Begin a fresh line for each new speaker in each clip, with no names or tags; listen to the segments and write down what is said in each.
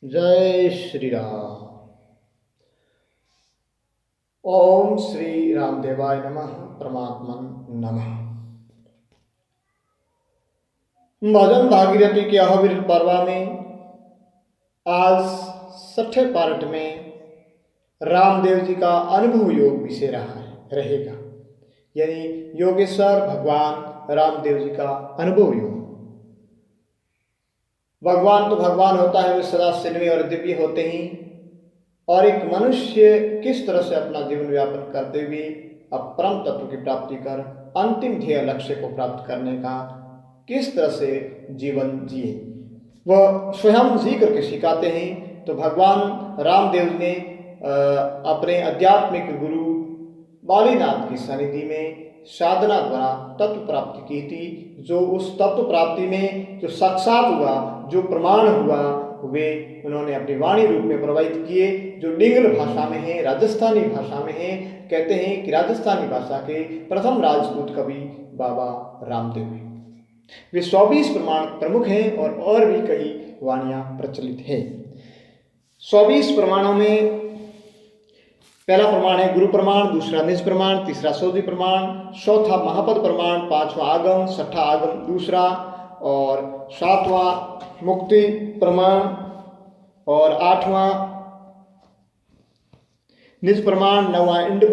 जय श्री राम। ओम श्री रामदेवाय नमः। परमात्मन नमः। भजन भागीरथी के अहविल पर्व में आज 6ठे पार्ट में रामदेव जी का अनुभव योग विषय रहेगा, यानी योगेश्वर भगवान रामदेव जी का अनुभव योग। भगवान तो भगवान होता है, वे सदा सिन्वे और दिव्य होते हैं, और एक मनुष्य किस तरह से अपना जीवन व्यापन करते हुए अपरम तत्व की प्राप्ति कर अंतिम ध्येय लक्ष्य को प्राप्त करने का किस तरह से जीवन जिए, वह स्वयं जी करके सिखाते हैं। तो भगवान रामदेव ने अपने आध्यात्मिक गुरु बालीनाथ की सन्निधि में साधना द्वारा तत्व प्राप्ति की थी। जो उस तत्व प्राप्ति में जो साक्षात हुआ, जो प्रमाण हुआ, वे उन्होंने अपनी वाणी रूप में प्रवाहित किए, जो डिंगल भाषा में है, राजस्थानी भाषा में है। कहते हैं कि राजस्थानी भाषा के प्रथम राजपूत कवि बाबा रामदेव हैं। वे 24 प्रमाण प्रमुख हैं और भी कई वाणियां प्रचलित हैं। 24 प्रमाणों में पहला प्रमाण है गुरु प्रमाण, दूसरा निज प्रमाण, तीसरा सोधी प्रमाण, चौथा महापद प्रमाण, पांचवा आगम, छठा आगम दूसरा, और सातवां मुक्ति प्रमाण, और आठवां निज प्रमाण, नौवां इंड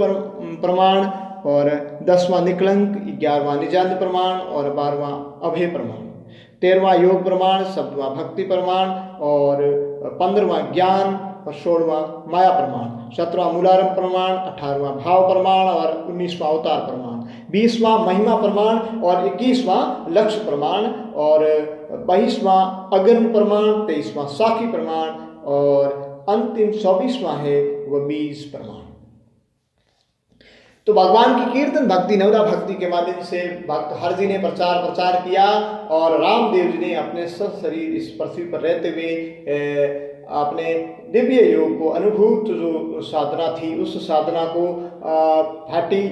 प्रमाण, और 10वां निकलंक, 11वां निजांत प्रमाण, और 12वां अभय प्रमाण, 13वां योग प्रमाण, 14वां भक्ति प्रमाण, और 15वां ज्ञान, और 16वां माया प्रमाण, 17वां मूलारंभ प्रमाण, 18वां भाव प्रमाण, और 19वां अवतार प्रमाण, 20वां महिमा प्रमाण, और 21वां लक्ष्य प्रमाण, और 22वां अगन प्रमाण, 23वां साखी प्रमाण, और अंतिम 24वां है वह बीज प्रमाण। तो भगवान की कीर्तन भक्ति नवदा भक्ति के माध्यम से भक्त हर जी ने प्रचार किया, और रामदेव जी ने अपने सब शरीर इस पृथ्वी पर रहते हुए अपने दिव्य योग को अनुभूत जो साधना थी, उस साधना को भाटी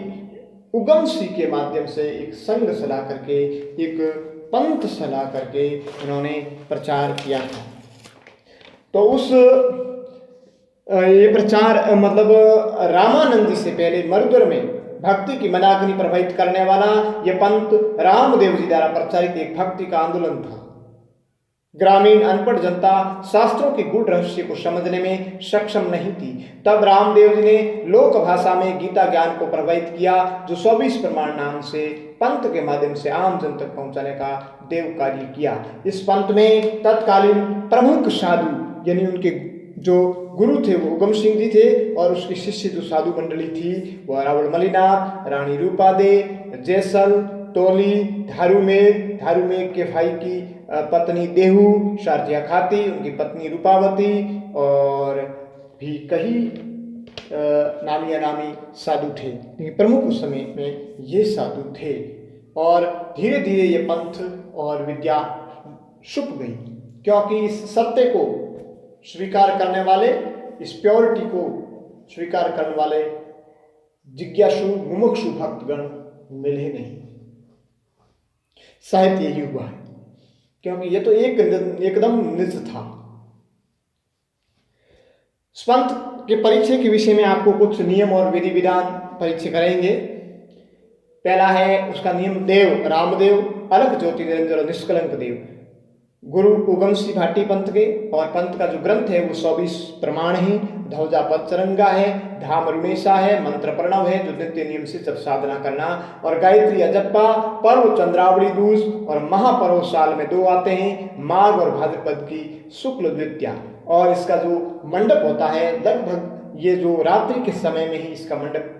उगम सी के माध्यम से एक संघ सला करके, एक पंथ सला करके उन्होंने प्रचार किया था। तो उस ये प्रचार मतलब रामानंद जी से पहले मरुदर में भक्ति की मनाग्नि प्रवाहित करने वाला यह पंथ रामदेव जी द्वारा प्रचारित एक भक्ति का आंदोलन था। ग्रामीण अनपढ़ जनता शास्त्रों के गूढ़ रहस्य को समझने में सक्षम नहीं थी। तब रामदेव जी ने लोक भाषा में गीता ज्ञान को प्रवाहित किया, जो 24 प्रमाण नाम से पंथ के माध्यम से आम जन तक पहुंचाने का देव कार्य किया। इस पंथ में तत्कालीन प्रमुख साधु, यानी उनके जो गुरु थे वो उगम सिंह जी थे, और उसके शिष्य जो साधु मंडली थी वह रावण मलिनाथ, रानी रूपादे, जैसल, टोली, धारुमेघ के भाई की पत्नी देहू, शारजिया खाती, उनकी पत्नी रूपावती, और भी कई नामी अनामी साधु थे। प्रमुख उस समय में ये साधु थे, और धीरे धीरे ये पंथ और विद्या छुप गई, क्योंकि इस सत्य को स्वीकार करने वाले, इस प्योरिटी को स्वीकार करने वाले जिज्ञासु मुमुक्षु भक्तगण मिले नहीं। शायद यही हुआ है, क्योंकि ये तो एकदम निज था। पंथ के परिचय के विषय में आपको कुछ नियम और विधि विधान परिचय करेंगे। पहला है उसका नियम, देव रामदेव, अलग ज्योति निरंजन और निष्कलंक देव, गुरु उगम सिंह भाटी पंथ के, और पंथ का जो ग्रंथ है वो 24 प्रमाण ही, ध्वजा पचरंगा है, धाम रुमेशा है, मंत्र प्रणव है जो नित्य नियम से जब साधना करना, और गायत्री अजप्पा, पर्व चंद्रावली दूज, और महापर्व साल में 2 आते हैं, माघ और भाद्रपद की शुक्ल द्वितीया। और इसका जो मंडप होता है लगभग ये जो रात्रि के समय में ही इसका मंडप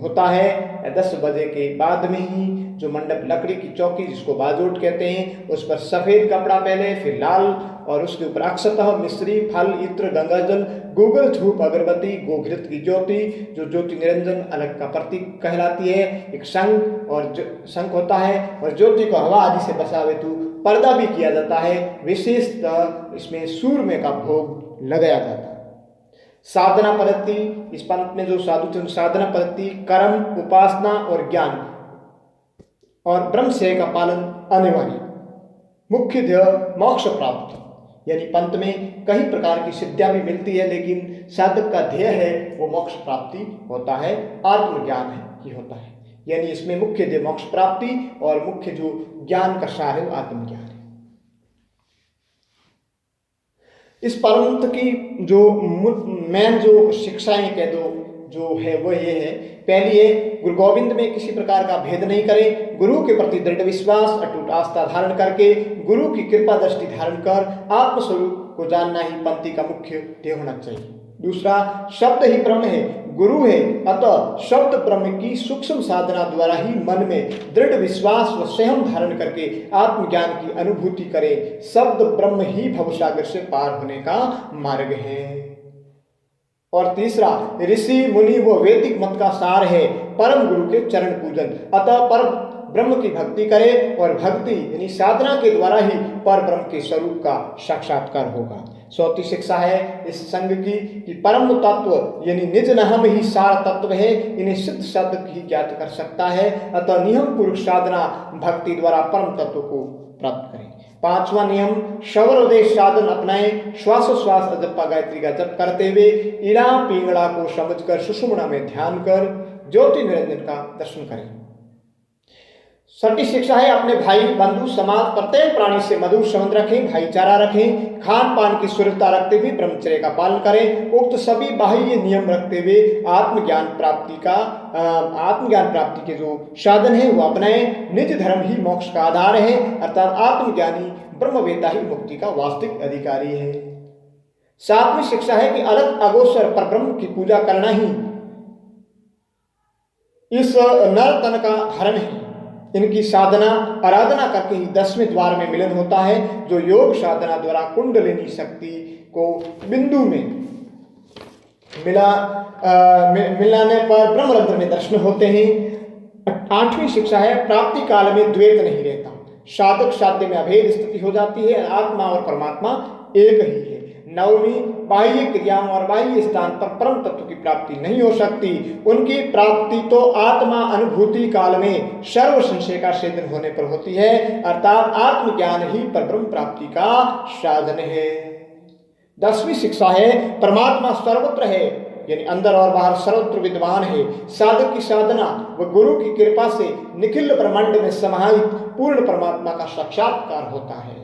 होता है, 10 बजे के बाद में ही जो मंडप लकड़ी की चौकी जिसको बाजोट कहते हैं, उस पर सफेद कपड़ा पहले, फिर लाल, और उसके ऊपर अक्षतः मिश्री, फल, इत्र, गंगाजल, गोगल, धूप, अगरबत्ती, गोघृत की ज्योति, जो ज्योति निरंजन अलग का प्रतीक कहलाती है, एक शंख और शंख होता है, और ज्योति को हवा आदि से बचा हेतु पर्दा भी किया जाता है। विशेषतः इसमें सूर्य का भोग लगाया जाता है। साधना पद्धति, इस पंथ में जो साधु थे साधना पद्धति कर्म, उपासना और ज्ञान और ब्रह्मचर्य का पालन अनिवार्य, मुख्य ध्येय मोक्ष प्राप्ति, यानी पंथ में कई प्रकार की सिद्धियां भी मिलती है, लेकिन साधक का ध्येय है वो मोक्ष प्राप्ति होता है, आत्मज्ञान ही होता है। यानी इसमें मुख्य ध्येय मोक्ष प्राप्ति और मुख्य जो ज्ञान का सार है वो आत्मज्ञान है। इस परमंत्र की जो मेन जो शिक्षाएं कह दो जो है वो ये है, पहली है गुरु गोविंद में किसी प्रकार का भेद नहीं करें, गुरु के प्रति दृढ़ विश्वास अटूट आस्था धारण करके गुरु की कृपा दृष्टि धारण कर आत्मस्वरूप को जानना ही पंथी का मुख्य ध्येय होना चाहिए। दूसरा, शब्द ही ब्रह्म है, गुरु है, अतः शब्द ब्रह्म की सूक्ष्म साधना द्वारा ही मन में दृढ़ विश्वास व संयम धारण करके आत्मज्ञान की अनुभूति करें। शब्द ब्रह्म ही भवसागर से पार होने का मार्ग है। और तीसरा, ऋषि मुनि व वैदिक मत का सार है परम गुरु के चरण पूजन, अतः पर ब्रह्म की भक्ति करे और भक्ति यानी साधना के द्वारा ही पर ब्रह्म के स्वरूप का साक्षात्कार होगा। चौथी शिक्षा है इस संघ की कि परम तत्व यानी निज नहम ही सार तत्व है, इन्हें सिद्ध साधक ही ज्ञात कर सकता है, अतः नियम पूर्वक साधना भक्ति द्वारा परम तत्व को प्राप्त करें। पांचवा नियम, श्रवण साधन अपनाएं, श्वासोश्वास अजप्पा गायत्री का जप करते हुए इड़ा पिंगड़ा को समझकर सुषुम्ना में ध्यान कर ज्योति निरंजन का दर्शन करें। छठी शिक्षा है अपने भाई बंधु समाज प्रत्येक प्राणी से मधुर संबंध रखें, भाईचारा रखें, खान पान की शुद्धता रखते हुए ब्रह्मचर्य का पालन करें। उक्त सभी बाह्य नियम रखते हुए आत्मज्ञान प्राप्ति के जो साधन है वो अपनाएं। निज धर्म ही मोक्ष का आधार है, अर्थात आत्मज्ञानी ब्रह्मवेत्ता ही मुक्ति का वास्तविक अधिकारी है। सातवीं शिक्षा है कि अलग अगोचर पर ब्रह्म की पूजा करना ही इस नर तन का धर्म है। इनकी साधना आराधना करके ही 10वें द्वार में मिलन होता है, जो योग साधना द्वारा कुंडलिनी शक्ति को बिंदु में मिलाने पर ब्रह्मरंध्र में दर्शन होते हैं। 8वीं शिक्षा है प्राप्ति काल में द्वैत नहीं रहता, साधक साध्य में अभेद स्थिति हो जाती है, आत्मा और परमात्मा एक ही है। 9वीं, बाह्य क्रियाओं और बाह्य स्थान पर परम तत्व की प्राप्ति नहीं हो सकती, उनकी प्राप्ति तो आत्मा अनुभूति काल में सर्व संशय का छेदन होने पर होती है, अर्थात आत्मज्ञान ही पर ब्रह्म प्राप्ति का साधन है। 10वीं शिक्षा है परमात्मा सर्वत्र है, यानी अंदर और बाहर सर्वत्र विद्वान है। साधक की साधना व गुरु की कृपा से निखिल ब्रह्मांड में समाहित पूर्ण परमात्मा का साक्षात्कार होता है।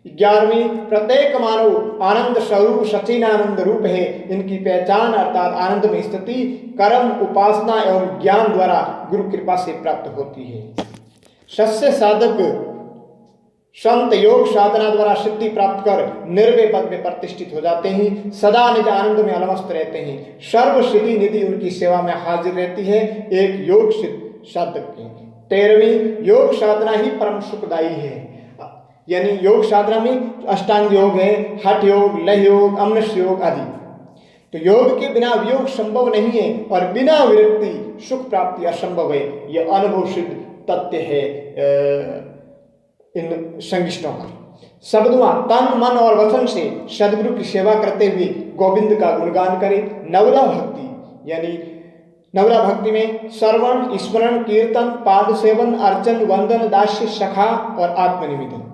11वीं, प्रत्येक मानव आनंद स्वरूप सच्चिदानंद रूप है, इनकी पहचान अर्थात आनंद में स्थिति कर्म उपासना एवं ज्ञान द्वारा गुरु कृपा से प्राप्त होती है। सच्चे साधक संत योग साधना द्वारा सिद्धि प्राप्त कर निर्भय पद में प्रतिष्ठित हो जाते हैं, सदा निज आनंद में अलमस्त रहते हैं, सर्व सिद्धि निधि उनकी सेवा में हाजिर रहती है, एक योग सिद्ध साधक के। 13वीं, योग साधना ही परम सुखदायी है, यानी योग साधना में अष्टांग योग है, हठ योग, लय योग, अमनश योग आदि। तो योग के बिना वियोग संभव नहीं है और बिना विरक्ति सुख प्राप्ति असंभव है, यह अनुभव सिद्ध तथ्य है इन संगिष्टों का। शब्दों तन मन और वचन से सदगुरु की सेवा करते हुए गोविंद का गुणगान करें। नवला भक्ति, यानी नवला भक्ति में श्रवण, स्मरण, कीर्तन, पाद सेवन, अर्चन, वंदन, दास्य, सखा और आत्मनिवेदन,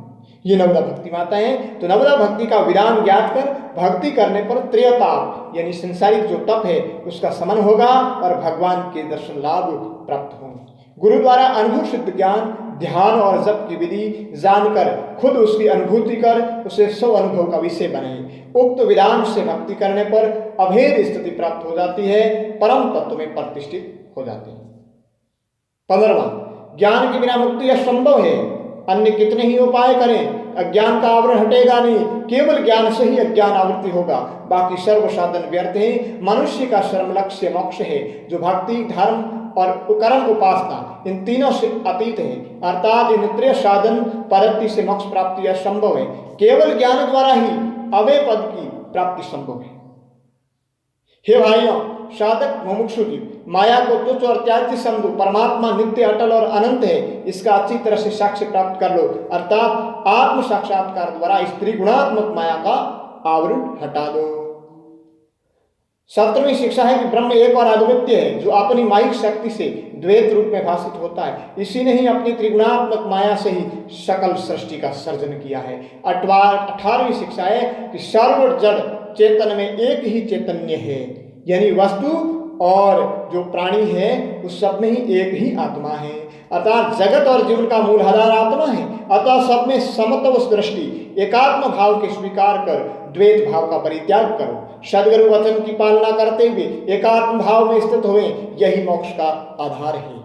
ये नवला भक्ति माता है। तो नवला भक्ति का विधान ज्ञात कर भक्ति करने पर त्रयताप यानी संसारिक जो तप है उसका शमन होगा और भगवान के दर्शन लाभ प्राप्त होंगे। गुरु द्वारा अनुभव सिद्ध ज्ञान, ध्यान और जप की विधि जानकर खुद उसकी अनुभूति कर उसे स्व अनुभव का विषय बने। उक्त विधान से भक्ति करने पर अभेद स्थिति प्राप्त हो जाती है, परम तत्व में प्रतिष्ठित हो जाते हैं। 15वां, ज्ञान के बिना मुक्ति असंभव है, अन्य कितने ही उपाय करें अज्ञान का आवरण हटेगा नहीं, केवल ज्ञान से ही अज्ञान आवृत्ति होगा, बाकी सर्व साधन व्यर्थ है। मनुष्य का श्रम लक्ष्य मोक्ष है, जो भक्ति, धर्म और कर्म उपासना इन तीनों से अतीत है, अर्थात इन त्रय साधन पद्धति से मोक्ष प्राप्ति असंभव है, केवल ज्ञान द्वारा ही अव्यय पद की प्राप्ति संभव है। हे भाइयों, साधक मुमुक्षु जीव माया को तुच्छ और त्याज्य समझो, परमात्मा नित्य अटल और अनंत है, इसका अच्छी तरह से साक्ष्य प्राप्त कर लो, अर्थात आत्म साक्षात्कार द्वारा स्त्री गुणात्मक माया का आवरण हटा दो। सप्तमी शिक्षा है कि ब्रह्म एक और अद्वितीय है, जो अपनी मायिक शक्ति से द्वैत रूप में भाषित होता है। इसी ने ही अपनी त्रिगुणात्मक माया से ही सकल सृष्टि का सर्जन किया है। 18वीं शिक्षा है कि सर्व जड़ चेतन में एक ही चैतन्य है, यानी वस्तु और जो प्राणी है उस सब में ही एक ही आत्मा है, अर्थात जगत और जीवन का मूल आधार आत्मा है। अतः सब में समत्व दृष्टि एकात्म भाव के स्वीकार कर द्वैत भाव का परित्याग करो। सदगुरु वचन की पालना करते हुए एकात्म भाव में स्थित हुए, यही मोक्ष का आधार है।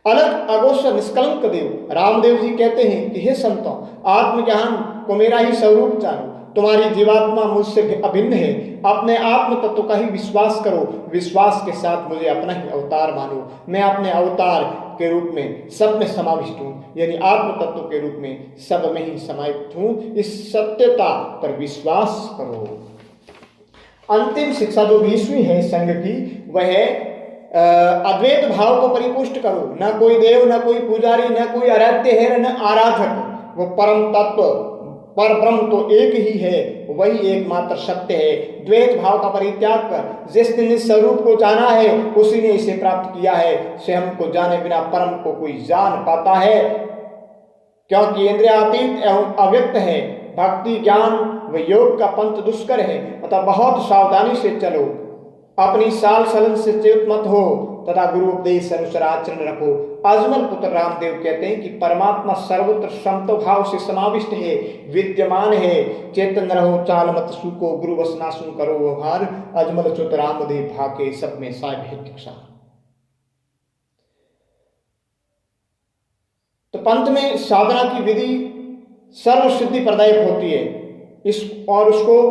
अलग अगोचर निष्कलंक देव रामदेव जी कहते हैं कि हे संतों, आत्मज्ञान को मेरा ही स्वरूप जानो। तुम्हारी जीवात्मा मुझसे अभिन्न है। अपने आत्म तत्व का ही विश्वास करो। विश्वास के साथ मुझे अपना ही अवतार मानो। मैं अपने अवतार के रूप में सब में समाविष्ट हूँ, यानी आत्म तत्व के रूप में सब में ही समाविष्ट हूँ। इस सत्यता पर विश्वास करो। अंतिम शिक्षा जो 20वीं है संघ की, वह है अद्वैत भाव को परिपुष्ट करो। न कोई देव, न कोई पुजारी, न कोई आराध्य है, न आराधक। वो परम तत्व पर ब्रह्म तो एक ही है, वही एकमात्र सत्य है। द्वैत भाव का परित्याग कर जिसने निज स्वरूप को जाना है, उसी ने इसे प्राप्त किया है। स्वयं को जाने बिना परम को कोई जान पाता है, क्योंकि इंद्रियातीत एवं अव्यक्त है। भक्ति, ज्ञान व योग का पंथ दुष्कर है, अतः बहुत सावधानी से चलो। अपनी साल सलन से च्युत मत हो तथा गुरु उपदेश अनुसार आचरण रखो। अजमल पुत्र रामदेव कहते हैं कि परमात्मा सर्वत्र समत्व भाव से समाविष्ट है, विद्यमान है। चेतन रहो, चाल मत सूको, गुरु वसना सुन करो व्यवहार। अजमल च्युत रामदेव भाके सब में साभेद सार। तो पंथ में साधना की विधि सर्व सिद्धि प्रदायक होती है, इस और उसको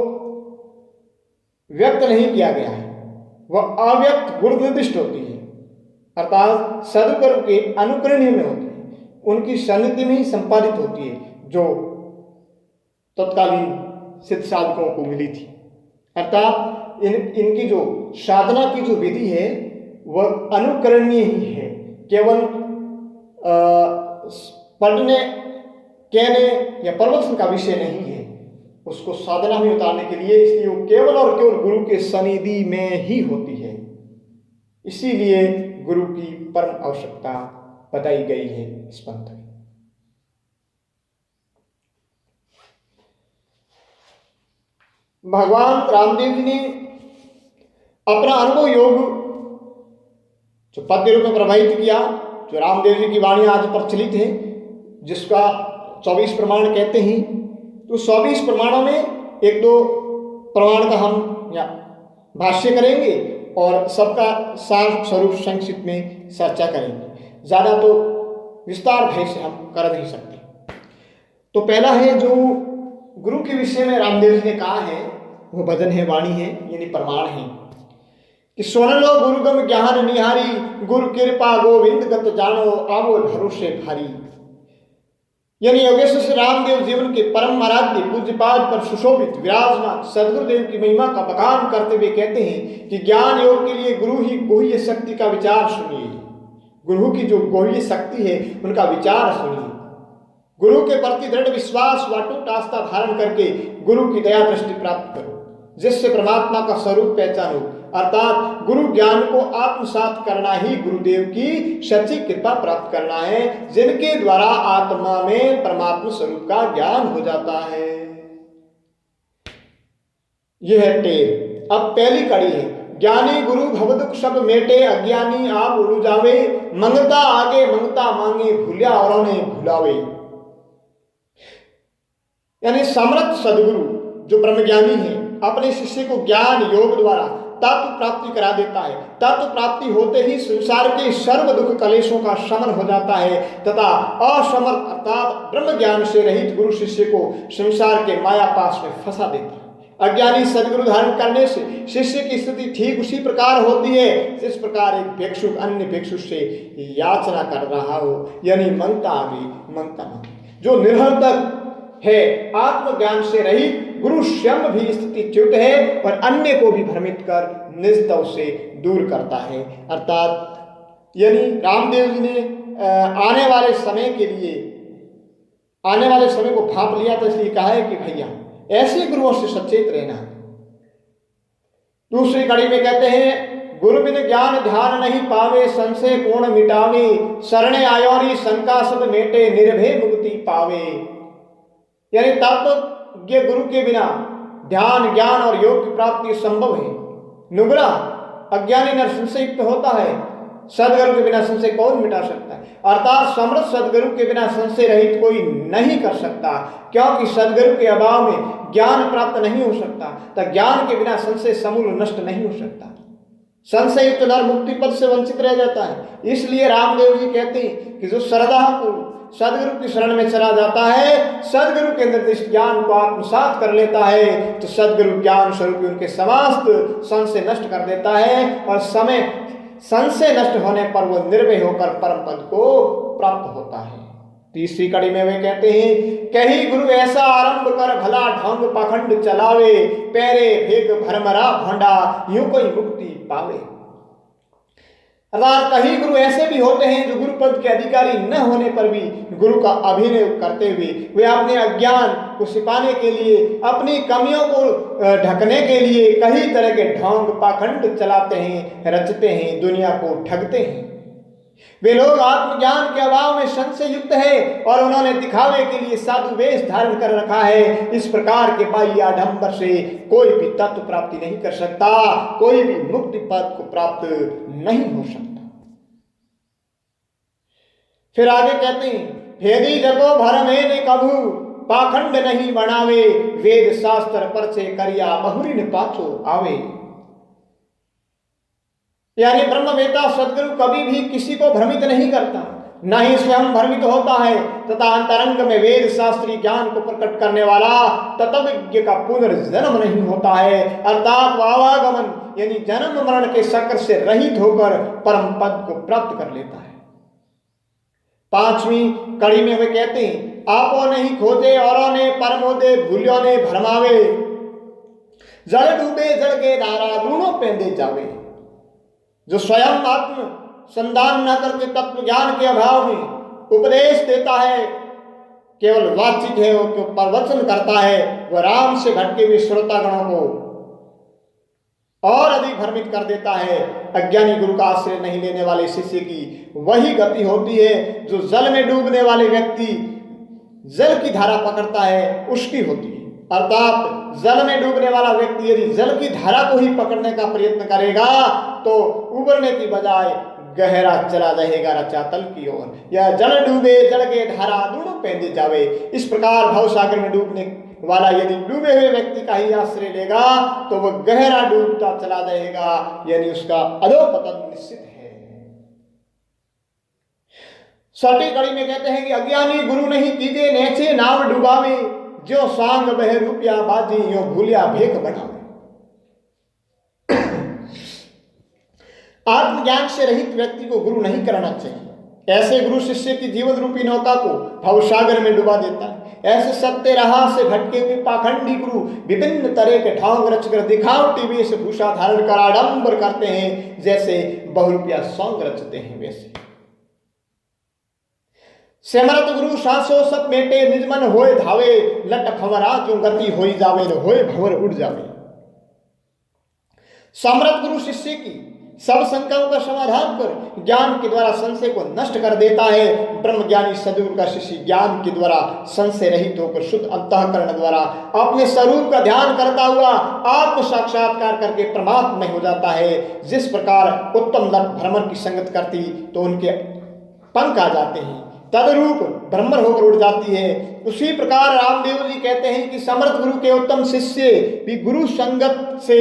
व्यक्त नहीं किया गया है, वह अव्यक्त गुण निर्दिष्ट होती है, अर्थात सदगुरु के अनुकरणीय में होती है, उनकी सन्निधि में ही संपादित होती है, जो तत्कालीन सिद्ध साधकों को मिली थी। अर्थात इनकी जो साधना की जो विधि है वह अनुकरणीय ही है, केवल पढ़ने कहने या प्रवचन का विषय नहीं है, उसको साधना में उतारने के लिए, इसलिए वो केवल और केवल गुरु के सनिधि में ही होती है। इसीलिए गुरु की परम आवश्यकता बताई गई है इस पंथ में। भगवान रामदेव जी ने अपना अनुभव योग जो पद्य रूप में प्रवाहित किया, जो रामदेव जी की वाणी आज प्रचलित है, जिसका 24 प्रमाण कहते हैं। तो 24 प्रमाणों में एक दो प्रमाण का हम या भाष्य करेंगे और सबका सार स्वरूप संक्षिप्त में चर्चा करेंगे। ज़्यादा तो विस्तार भय से हम कर नहीं सकते। तो पहला है जो गुरु के विषय में रामदेव जी ने कहा है, वो भजन है, वाणी है, यानी प्रमाण है कि सुन लो गुरुगम ज्ञान निहारी, गुरु कृपा गोविंद गत जानो, आवो भरोसे भारी। यानी योगेश्वर श्री रामदेव जीवन के परम आराध्य पूज्यपाद पर सुशोभित विराजमान सदगुरुदेव की महिमा का बखान करते हुए कहते हैं कि ज्ञान योग के लिए गुरु ही गोह्य शक्ति का विचार सुनिए। गुरु की जो गोह्य शक्ति है उनका विचार सुनिए। गुरु के प्रति दृढ़ विश्वास व अटूट आस्था धारण करके गुरु की दया दृष्टि प्राप्त करो, जिससे परमात्मा का स्वरूप पहचानो। अर्थात गुरु ज्ञान को आत्मसात करना ही गुरुदेव की सच्ची कृपा प्राप्त करना है, जिनके द्वारा आत्मा में परमात्मा स्वरूप का ज्ञान हो जाता है। यह है टेर। अब पहली कड़ी है, ज्ञानी गुरु भवदुख सब मेटे, अज्ञानी आप उलू जावे, मंगता आगे मंगता मांगे, भूलिया और ने भुलावे। यानी समर्थ सदगुरु जो ब्रह्मज्ञानी है, अपने शिष्य को ज्ञान योग द्वारा तत्व प्राप्ति करा देता है। तत्व प्राप्ति होते ही संसार के सर्व दुख कलेशों का शमन हो जाता है तथा असमर्थ अर्थात ब्रह्म ज्ञान से रहित गुरु शिष्य को संसार के माया पास में फंसा देता है। अज्ञानी सदगुरु धारण करने से शिष्य की स्थिति ठीक उसी प्रकार होती है जिस प्रकार एक भिक्षुक अन्य भिक्षुक से याचना कर रहा हो, यानी मंगता आगे मंगता मांगे। जो निरर्थक है, आत्मज्ञान से रहित गुरु स्वयं भी स्थिति च्युत है और अन्य को भी भ्रमित कर निस्तव से दूर करता है। अर्थात यानी रामदेव जी ने आने वाले समय के लिए, आने वाले समय को भांप लिया, तो इसलिए कहा है कि भैया ऐसे गुरुओं से सचेत रहना दूसरी कड़ी में कहते हैं, गुरु बिन ज्ञान ध्यान नहीं पावे, संशय कोण मिटावे, शरणे आयोरी शंका सब मेटे, निर्भय मुक्ति पावे। यानी तत्वज्ञ गुरु के बिना ध्यान ज्ञान और योग की प्राप्ति संभव है। नुगरा अज्ञानी नर संशय युक्त होता है, सदगुरु के बिना संशय कौन मिटा सकता है। अर्थात समर्थ सदगुरु के बिना संशय रहित कोई नहीं कर सकता, क्योंकि सदगुरु के अभाव में ज्ञान प्राप्त नहीं हो सकता, तो ज्ञान के बिना संशय समूल नष्ट नहीं हो सकता। संशय युक्त नर मुक्ति पद से वंचित रह जाता है। इसलिए रामदेव जी कहते हैं कि जो श्रद्धा को सदगुरु की शरण में चला जाता है, सदगुरु के निर्दिष्ट ज्ञान को आत्मसात कर लेता है, तो सदगुरु ज्ञान स्वरूप उनके समस्त संशय नष्ट कर देता है, और संशय नष्ट होने पर वो निर्भय होकर परम पद को प्राप्त होता है। तीसरी कड़ी में वे कहते हैं, कही गुरु ऐसा आरंभ कर, भला ढंग पाखंड चलावे, पैरे भेग भरमरा भंडा, यूं कोई मुक्ति पावे। अर्थात कई गुरु ऐसे भी होते हैं जो गुरु पद के अधिकारी न होने पर भी गुरु का अभिनय करते हुए वे अपने अज्ञान को छिपाने के लिए, अपनी कमियों को ढकने के लिए कई तरह के ढोंग पाखंड चलाते हैं, रचते हैं, दुनिया को ठगते हैं। वे लोग आत्मज्ञान के अभाव में संशय युक्त है और उन्होंने दिखावे के लिए साधु वेश धारण कर रखा है। इस प्रकार के बाह्य आडंबर से कोई भी तत्व प्राप्ति नहीं कर सकता, कोई भी मुक्ति पद को प्राप्त नहीं हो सकता। फिर आगे कहते हैं, भेदी जगो भर में ने कभू, पाखंड नहीं बनावे, वेद शास्त्र पर से करिया बहुरिन पाछो आवे। यानी ब्रह्मवेता सदगुरु कभी भी किसी को भ्रमित नहीं करता, न ही स्वयं भ्रमित होता है, तथा अंतरंग में वेद शास्त्री ज्ञान को प्रकट करने वाला तत्वज्ञ का पुनर्जन्म नहीं होता है। अर्थात आवागमन यानी जन्म मरण के चक्र से रहित होकर परम पद को प्राप्त कर लेता है। पांचवी कड़ी में वे कहते हैं, आपो नहीं खोजे औरों ने, परमोदे भूलियों ने भरमावे, जल डूबे जल के धारा दूनों पेंदे जावे। जो स्वयं आत्म संधान न करके तत्व ज्ञान के अभाव में उपदेश देता है, केवल वाचिक है, वो प्रवचन करता है, वह राम से भटके हुए श्रोतागणों को और अधिक भ्रमित कर देता है। अज्ञानी गुरु का आश्रय नहीं लेने वाले शिष्य की वही गति होती है जो जल में डूबने वाले व्यक्ति जल की धारा पकड़ता है उसकी होती है। अर्थात जल में डूबने वाला व्यक्ति यदि जल की धारा को ही पकड़ने का प्रयत्न करेगा तो उबरने की बजाय गहरा चला जाएगा रचातल की ओर। या जल डूबे जल के धारा दोनों पेंदे जावे। इस प्रकार भव सागर में डूबने वाला यदि डूबे हुए व्यक्ति का ही आश्रय लेगा तो वह गहरा डूबता चला जाएगा, यानी उसका अधोपतन निश्चित है। छठी कड़ी में कहते हैं कि अज्ञानी गुरु नहीं कीजे, नेचे नाव डुबावे, जो सांग बह रुपया बाजी, यो भूलिया भेक बनावे। आत्मज्ञान से रहित व्यक्ति को गुरु नहीं करना चाहिए। ऐसे गुरु शिष्य की जीवन रूपी नौका को भवसागर में डुबा देता है। ऐसे सत्य राह से भटके हुए पाखंडी गुरु विभिन्न तरह के ढोंग रचकर दिखावटी वेश भूषा धारण कर आडंबर करते हैं, जैसे बहुरूपिया सॉन्ग रचते हैं वैसे। सेमरत गुरु सासो सब मेटे, निजमन होए धावे, लट भंवरा जो गति होई जावे, होए भंवर उड़ जावे। समरत गुरु शिष्य की सब शंकाओं का समाधान कर ज्ञान के द्वारा संशय को नष्ट कर देता है। ब्रह्मज्ञानी सदगुरु का शिष्य ज्ञान के द्वारा संशय रहित होकर शुद्ध अंतःकरण द्वारा अपने स्वरूप का ध्यान करता हुआ आत्म साक्षात्कार करके परमात्मा हो जाता है। जिस प्रकार उत्तम लट भ्रमर की संगत करती तो उनके पंख आ जाते हैं, तदरूप ब्रह्मर होकर उड़ जाती है। उसी प्रकार रामदेव जी कहते हैं कि समर्थ गुरु के उत्तम शिष्य भी गुरु संगत से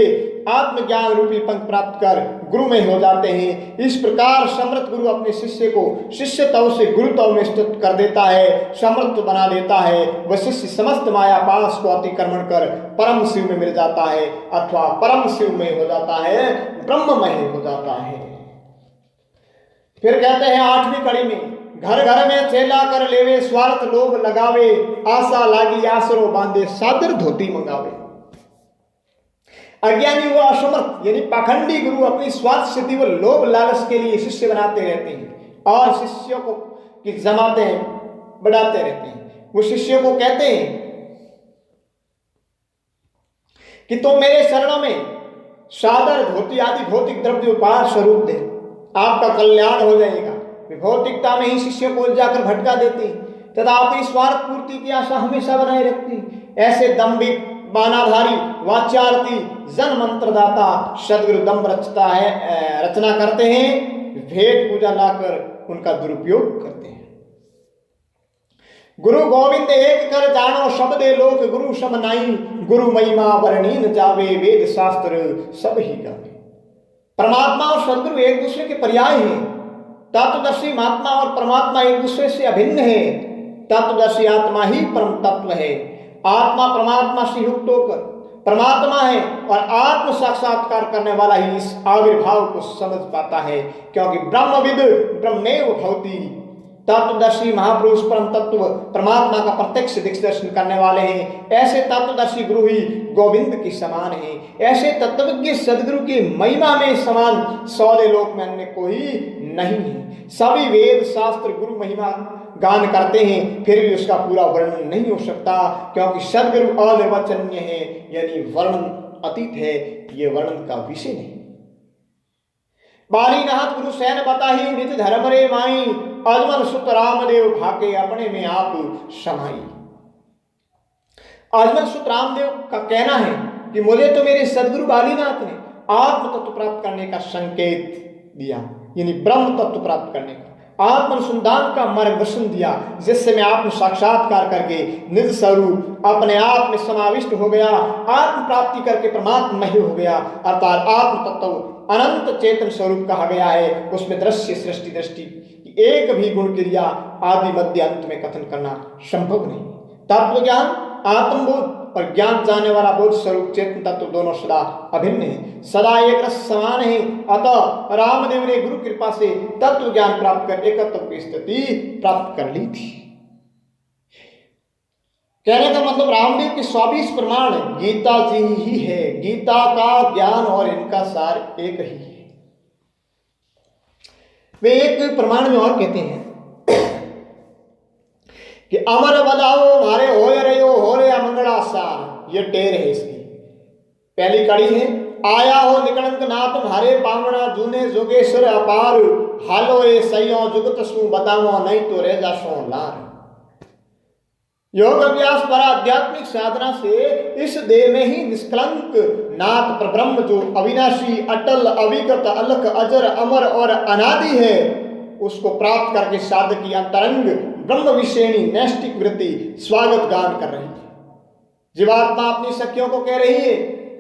आत्मज्ञान रूपी पंख प्राप्त कर गुरु में हो जाते हैं। इस प्रकार समर्थ गुरु अपने शिष्य को शिष्यत्व से गुरुत्व में स्थित कर देता है, समर्थ बना देता है। वह शिष्य समस्त माया पास को अतिक्रमण कर परम शिव में मिल जाता है अथवा परम शिव में हो जाता है, ब्रह्ममय हो जाता है। फिर कहते हैं आठवीं कड़ी में, घर घर में चेला कर लेवे, स्वार्थ लोभ लगावे, आशा लागी आसरो बांधे, सादर धोती मंगावे। अज्ञानी व असमर्थ यानी पाखंडी गुरु अपनी स्वार्थ सिद्धि व लोभ लालच के लिए शिष्य बनाते रहते हैं और शिष्यों को की जमाते बढ़ाते रहते हैं। वो शिष्यों को कहते हैं कि तुम मेरे शरणों में सादर, धोती आदि भौतिक द्रव्य उपहार स्वरूप दे, आपका कल्याण हो जाएगा। वे भौतिकता में ही शिष्य को जाकर भटका देती तथा अपनी स्वार्थ पूर्ति की आशा हमेशा बनाए रखती। ऐसे दंभिक, बानाधारी, वाच्यार्थी, जन मंत्रदाता सदगुरु दम्भ रचना करते हैं, भेंट पूजा लाकर उनका दुरुपयोग करते हैं। गुरु गोविंद एक कर जानो शब्दे लोक गुरु सम नाई, गुरु महिमा वर्णी न जावे वेद शास्त्र सब ही गावे। परमात्मा और सदगुरु एक दूसरे के पर्याय हैं। तत्वदर्शी महात्मा और परमात्मा एक दूसरे से अभिन्न है। तत्वदर्शी आत्मा ही परम तत्व है। आत्मा परमात्मा से युक्त होकर परमात्मा है और आत्म साक्षात्कार करने वाला ही इस आविर्भाव को समझ पाता है, क्योंकि ब्रह्मविद ब्रह्मेव भवति। तत्वदर्शी महापुरुष परम तत्व परमात्मा का प्रत्यक्ष दर्शन करने वाले हैं। ऐसे तत्वदर्शी गुरु ही गोविंद के समान हैं। ऐसे तत्वज्ञ सदगुरु की महिमा में समान सौदे लोक में अन्य कोई नहीं है। सभी वेद शास्त्र गुरु महिमा गान करते हैं, फिर भी उसका पूरा वर्णन नहीं हो सकता, क्योंकि सदगुरु अनिर्वचनीय है, यानी वर्णन अतीत है, ये वर्णन का विषय नहीं। बालीनाथ गुरु सैन बताही निज धर्म रे माई, अजमन सुत रामदेव भाके अपने में आप समाई। अजमन सुत रामदेव का कहना है कि मुझे तो मेरे सदगुरु बालीनाथ ने आत्म तत्व प्राप्त करने का संकेत दिया, यानी ब्रह्म तत्व प्राप्त करने का आत्मनुसंधान का मार्गदर्शन दिया, जिससे मैं आत्म साक्षात्कार करके निज स्वरूप अपने आप में समाविष्ट हो गया, आत्म प्राप्ति करके परमात्मा ही हो गया। अर्थात आत्म तत्व अनंत चेतन स्वरूप कहा गया है। उसमें दृश्य सृष्टि दृष्टि एक भी गुण क्रिया आदि मध्य अंत में कथन करना संभव नहीं। तत्व ज्ञान, आत्मबोध और ज्ञान जानने वाला बोध स्वरूप चेतन तत्व दोनों सदा अभिन्न है, सदा एक रस समान है। अतः रामदेव ने गुरु कृपा से तत्व ज्ञान प्राप्त कर एकत्व की स्थिति प्राप्त कर ली थी। कहने का मतलब रामदेव के 24 प्रमाण गीता जी ही है। गीता का ज्ञान और इनका सार एक ही है। वे एक प्रमाण में और कहते हैं कि अमर बजाओ मारे हो रे मंगला सार। ये टेर है इसकी। पहली कड़ी है, आया हो निकलंक नाथ मारे पावना जूने जोगेश्वर अपार, हालो ए सैयो जुगत सु बताओ नहीं तो रह जा सो लार। योग अभ्यास पर आध्यात्मिक साधना से इस देह में ही निष्कलंक नाथ परब्रह्म जो अविनाशी, अटल, अविगत, अलख, अजर, अमर और अनादि है, उसको प्राप्त करके साधक की अंतरंग ब्रह्म विषयणी नैष्टिक वृत्ति स्वागत गान कर रही है। जीवात्मा अपनी सखियों को कह रही है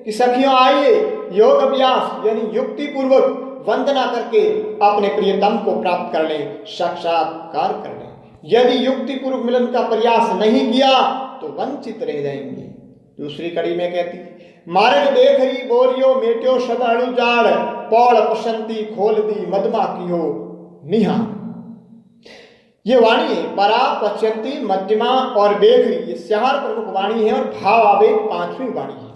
कि सखियों आइए, योग अभ्यास यानी युक्ति पूर्वक वंदना करके अपने प्रियतम को प्राप्त कर लें, साक्षात्कार कर लें। यदि युक्ति पूर्वक मिलन का प्रयास नहीं किया तो वंचित रह जाएंगे। दूसरी कड़ी में कहती, मार्ग देख रही बोरियो मेट्यो सब अणु जाड़, पौड़ पसंती खोल दी मदमा की हो निहा। ये वाणी है परा, पश्यंती, मध्यमा और बेखरी, ये 4 प्रमुख वाणी है और भाव आवेग 5वीं वाणी है।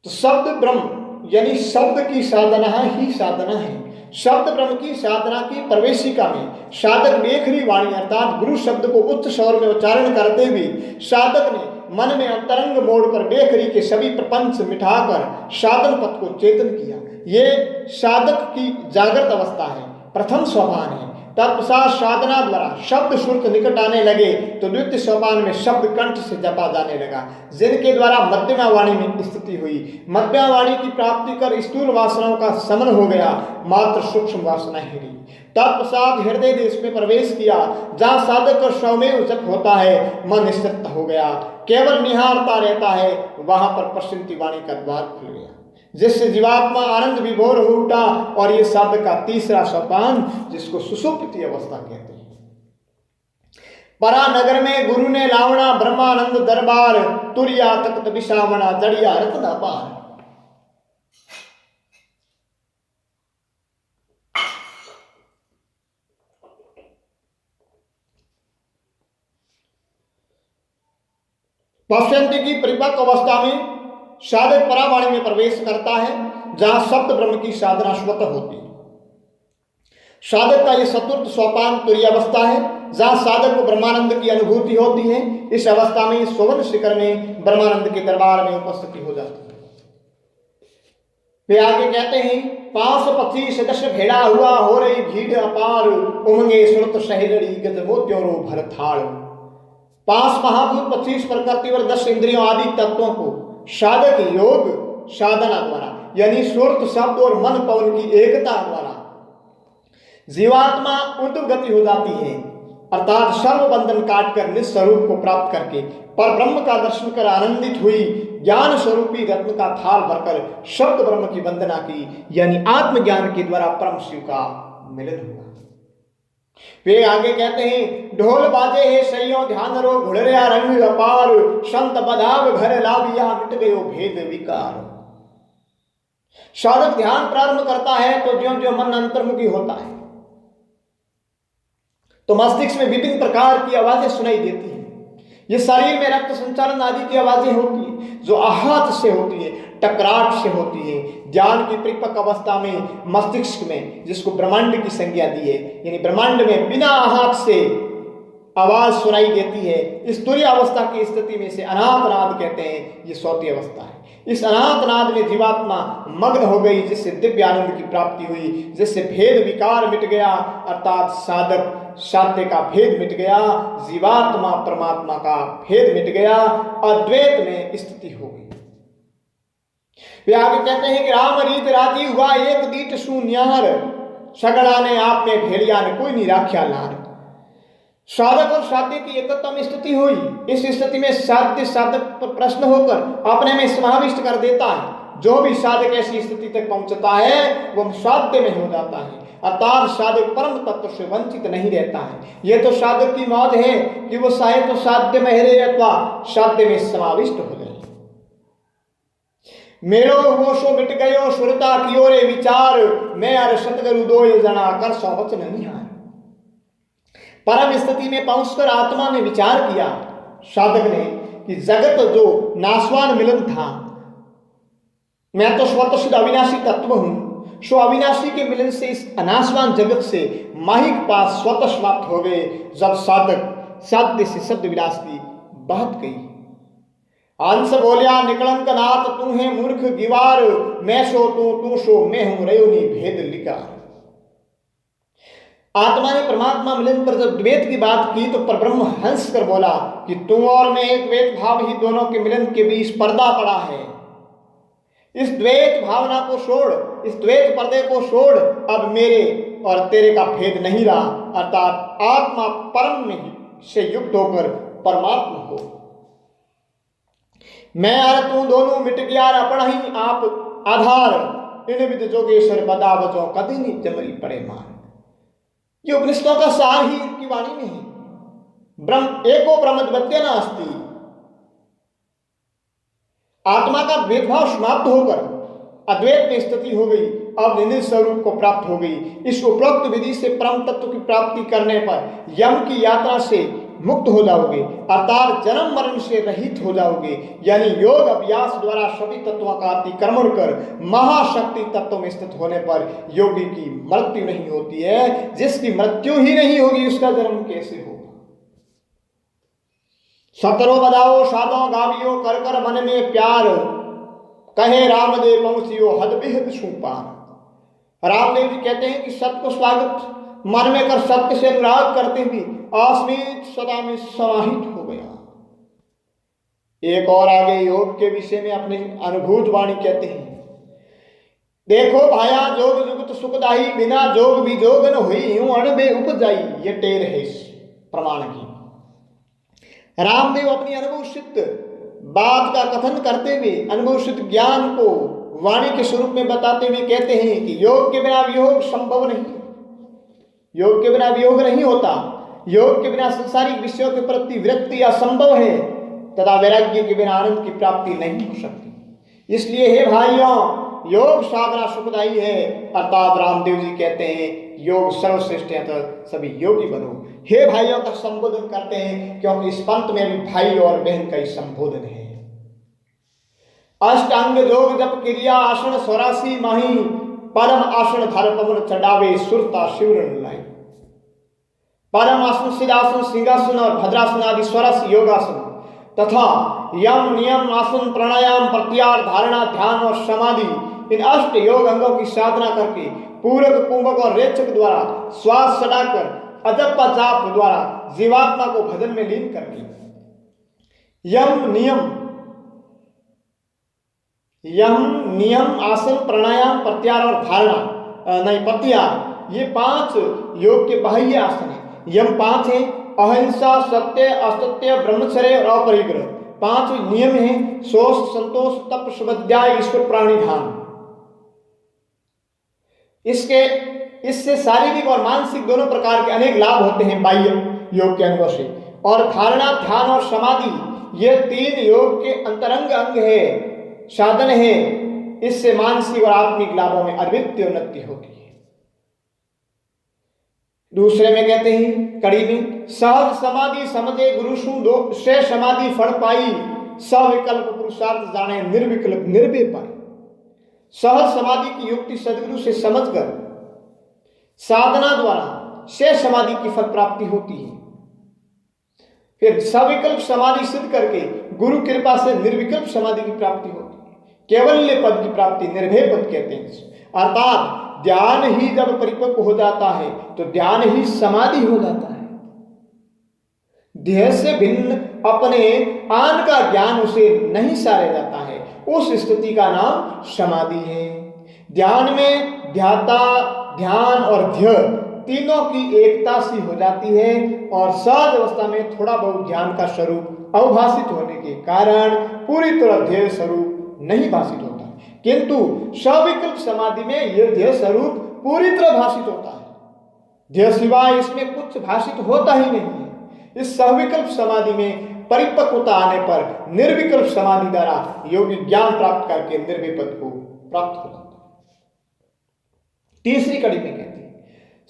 तो शब्द ब्रह्म यानी शब्द की साधना ही साधना है। शब्द ब्रह्म की साधना की प्रवेशिका में साधक बेखरी वाणी अर्थात गुरु शब्द को उच्च स्वर में उच्चारण करते हुए साधक ने मन में अंतरंग मोड़ पर बेखरी के सभी प्रपंच मिटाकर साधन पथ को चेतन किया। ये साधक की जागृत अवस्था है, प्रथम सोपान है। तत्पश्चात साधना द्वारा शब्द श्रुत निकट आने लगे तो द्वितीय सोपान में शब्द कंठ से जपा जाने लगा, जिनके द्वारा मध्यमा वाणी में स्थिति हुई। मध्यमा वाणी की प्राप्ति कर स्थूल वासनाओं का शमन हो गया, मात्र सूक्ष्म वासना ही रही। तत्पश्चात हृदय देश में प्रवेश किया, जहाँ साधक का स्वमेव जप होता है, मन स्थित हो गया, केवल निहारता रहता है। वहां पर प्रसन्नति वाणी का द्वार खुल गया, जिससे जीवात्मा आनंद विभोर हो उठा। और ये साधक का तीसरा सोपान जिसको सुषुप्ति अवस्था कहते हैं। परा नगर में गुरु ने लावना ब्रह्मानंद दरबार, तुरिया तख्त बिछावना जड़िया रत्न पार। पश्यंती की परिपक्व अवस्था में साधक परावाणी में प्रवेश करता है, जहां शब्द ब्रह्म की साधना स्वतः होती है। साधक का यह चतुर्थ सोपान तुरीयावस्था है, जहां साधक को ब्रह्मानंद की अनुभूति होती है। इस अवस्था में स्वर्ण शिखर में ब्रह्मानंद के दरबार में उपस्थिति हो जाती है। वे आगे कहते हैं 525 दश भेड़ा हुआ हो रही भीड़ अपार, उमंगे सुरत सहलड़ी गज मोत्यों रो भर थाड़। 5 महाभूत 25 प्रकृति और 10 इंद्रियों आदि तत्वों को साधक योग साधना द्वारा यानी सुरत शब्द और मन पवन की एकता द्वारा जीवात्मा ऊर्ध्व गति हो जाती है, अर्थात सर्व बंधन काटकर निस्वरूप को प्राप्त करके पर ब्रह्म का दर्शन कर आनंदित हुई, ज्ञान स्वरूपी रत्न का थाल भरकर शब्द ब्रह्म की वंदना की, यानी आत्मज्ञान के द्वारा परम शिव का मिलन हुआ। वे आगे कहते हैं ढोल बाजे है सैयों ध्यान रो घुड़रिया रंग अपार, संत बधाव घर लाविया मिट गयो भेद विकार। साधक ध्यान प्रारंभ करता है तो ज्यों ज्यों मन अंतर्मुखी होता है तो मस्तिष्क में विभिन्न प्रकार की आवाजें सुनाई देती हैं। ये शरीर में रक्त संचालन आदि की आवाजें होती हैं जो आहत से होती है, टकराट से होती है। ज्ञान की परिपक्व अवस्था में मस्तिष्क में जिसको ब्रह्मांड की संज्ञा दी है, यानी ब्रह्मांड में बिना आहत से आवाज सुनाई देती है। इस तुरीय अवस्था की स्थिति में से अनाथ नाद कहते हैं, ये सौती अवस्था है। इस अनाथ नाद में जीवात्मा मग्न हो गई, जिससे दिव्य आनंद की प्राप्ति हुई, जिससे भेद विकार मिट गया, अर्थात साधक साध्य का भेद मिट गया, जीवात्मा परमात्मा का भेद मिट गया, अद्वैत में स्थिति हो गई। वे आगे कहते हैं कि राम रीत राजी हुआ एक दीट शून्यार, सगड़ा ने आप में भेड़िया ने कोई नहीं राख्या लार। साधक और साध्य की एकतम स्थिति हुई। इस स्थिति में साध्य साधक पर प्रश्न होकर अपने में समाविष्ट कर देता है। जो भी साधक ऐसी स्थिति तक पहुंचता है वह साध्य में हो जाता है, अर्थात साधक परम तत्व से वंचित नहीं रहता है। यह तो साधक की मौज है कि वो चाहे तो साध्य में रहे अथवा साध्य में समाविष्ट हो जाए। मेलो वो सो मिट गयो सुरता की ओरे विचार, मैं अर सतगुरु दो जना कर सौ वचन निहार। परम स्थिति में पहुंचकर आत्मा ने विचार किया साधक ने कि जगत जो नाशवान मिलन था, मैं तो स्वतः सिद्ध अविनाशी तत्व हूं, सो अविनाशी के मिलन से इस अनाशवान जगत से माहिक पास स्वतः समाप्त हो गए। जब साधक साध्य से शब्द विलास की बात गई, अंश बोलिया निकलंक नाथ तू है मूर्ख गिवार, मैं सो तू सो मैं हूं रयोनी भेद लिकार। आत्मा ने परमात्मा मिलन पर जब द्वैत की बात की तो परब्रह्म हंस कर बोला कि तू और मैं एक द्वैत भाव ही, दोनों के मिलन के बीच पर्दा पड़ा है। इस द्वैत भावना को छोड़, इस द्वैत पर्दे को छोड़, अब मेरे और तेरे का भेद नहीं रहा, अर्थात आत्मा परम में से युक्त होकर परमात्मा हो। मैं और तू दोनों मिट गया अपना ही आप आधार, इन विद जोगेश्वर बदा बजो कभी नहीं जमरी पड़े मार। ये उपनिषदों का सार ही इनकी वाणी में है। ब्रह्म एको ब्रह्मद्वत्य नास्ति। आत्मा का भेदभाव समाप्त होकर अद्वैत में स्थिति हो गई, अब निंदित स्वरूप को प्राप्त हो गई। इस उपरोक्त विधि से परम तत्व की प्राप्ति करने पर यम की यात्रा से मुक्त हो जाओगे, अर्थात जन्म मरण से रहित हो जाओगे। यानी योग अभ्यास द्वारा सभी तत्वों का अतिक्रमण कर महाशक्ति तत्व में स्थित होने पर योगी की मृत्यु नहीं होती है। जिसकी मृत्यु ही नहीं होगी उसका जन्म कैसे होगा। सतरो बदाओ साधो गावियो कर कर मन में प्यार, कहे रामदेव पहुंचियो हद बेहद सुपार। रामदेव जी कहते हैं कि सत्य को स्वागत मन में कर सत्य से अनुराग करते हुए अस्मित सदा में समाहित हो गया। एक और आगे योग के विषय में अपनी अनुभूत वाणी कहते हैं, देखो भाया जोग जुगत सुखदाई, बिना जोग भी जोग न हुई यूं अणबे उपजाई। ये टेर है प्रमाण की। रामदेव अपनी अनुभव सिद्ध बात का कथन करते हुए, अनुभव सिद्ध ज्ञान को वाणी के स्वरूप में बताते हुए कहते हैं कि योग के बिना वियोग संभव नहीं, योग के बिना वियोग नहीं होता, योग के बिना संसारिक विषयों के प्रति विरक्ति असंभव है, तथा वैराग्य के बिना आनंद की प्राप्ति नहीं हो सकती। इसलिए हे भाइयों, योग साधना सुखदायी है, अर्थात रामदेव जी कहते हैं योग सर्वश्रेष्ठ है, तो सभी योगी बनो। हे भाइयों का संबोधन करते हैं क्योंकि इस पंथ में भी भाई और बहन का ही संबोधन है। अष्टांग योग जप क्रिया आसन 84 माही, परम आसन धर पवन चढ़ावे सुरता शिवरण लाई। परम आसन सिद्धासन सिंहासन और भद्रासन आदि 84 योगासन तथा यम नियम आसन प्राणायाम प्रत्याहार धारणा ध्यान और समाधि इन अष्ट योग अंगों की साधना करके पूरक, कुंभक और रेचक द्वारा श्वास चढ़ाकर अजप जाप द्वारा जीवात्मा को भजन में लीन करके यम नियम आसन प्राणायाम प्रत्याहार और धारणा नहीं प्रत्याहार, ये 5 योग के बाह्य आसन है। यम 5 है, अहिंसा, सत्य, असत्य, ब्रह्मचर्य और अपरिग्रह। 5 नियम है, शोष, संतोष, तप, स्वाध्याय, ईश्वर प्राणी ध्यान। इससे शारीरिक और मानसिक दोनों प्रकार के अनेक लाभ होते हैं बाह्य योग के अंगों से। और धारणा, ध्यान और समाधि ये 3 योग के अंतरंग अंग है, साधन है। इससे मानसिक और आत्मिक लाभों में अद्वितीय उन्नति होती है। दूसरे में कहते हैं कड़ी में, सहज समाधि समझे गुरु सु दो से समाधि फल पाई, सविकल्प पुरुषार्थ जाने निर्विकल्प निर्भय पाई। सहज समाधि की युक्ति सदगुरु से समझकर साधना द्वारा से समाधि की फल प्राप्ति होती है। फिर सविकल्प समाधि सिद्ध करके गुरु कृपा से निर्विकल्प समाधि की प्राप्ति होती है। केवल्य पद की प्राप्ति निर्भय पद कहते हैं। अर्थात ध्यान ही जब परिपक्व हो जाता है तो ध्यान ही समाधि हो जाता है। देह से भिन्न अपने आन का ज्ञान उसे नहीं सारे जाता है, उस स्थिति का नाम समाधि है। ध्यान में ध्याता, ध्यान और ध्य तीनों की एकता सी हो जाती है और सहज अवस्था में थोड़ा बहुत ध्यान का स्वरूप अवभाषित होने के कारण पूरी तरह ध्येय स्वरूप नहीं भाषित होता, किंतु सविकल्प समाधि में यह ध्येय स्वरूप पूरी तरह भाषित होता है। ध्येय सिवाय इसमें कुछ भाषित होता ही नहीं है। इस सविकल्प समाधि में परिपक्वता आने पर निर्विकल्प समाधि द्वारा योगी ज्ञान प्राप्त करके निर्भय पद को प्राप्त हो जाता है। तीसरी कड़ी में कहते हैं,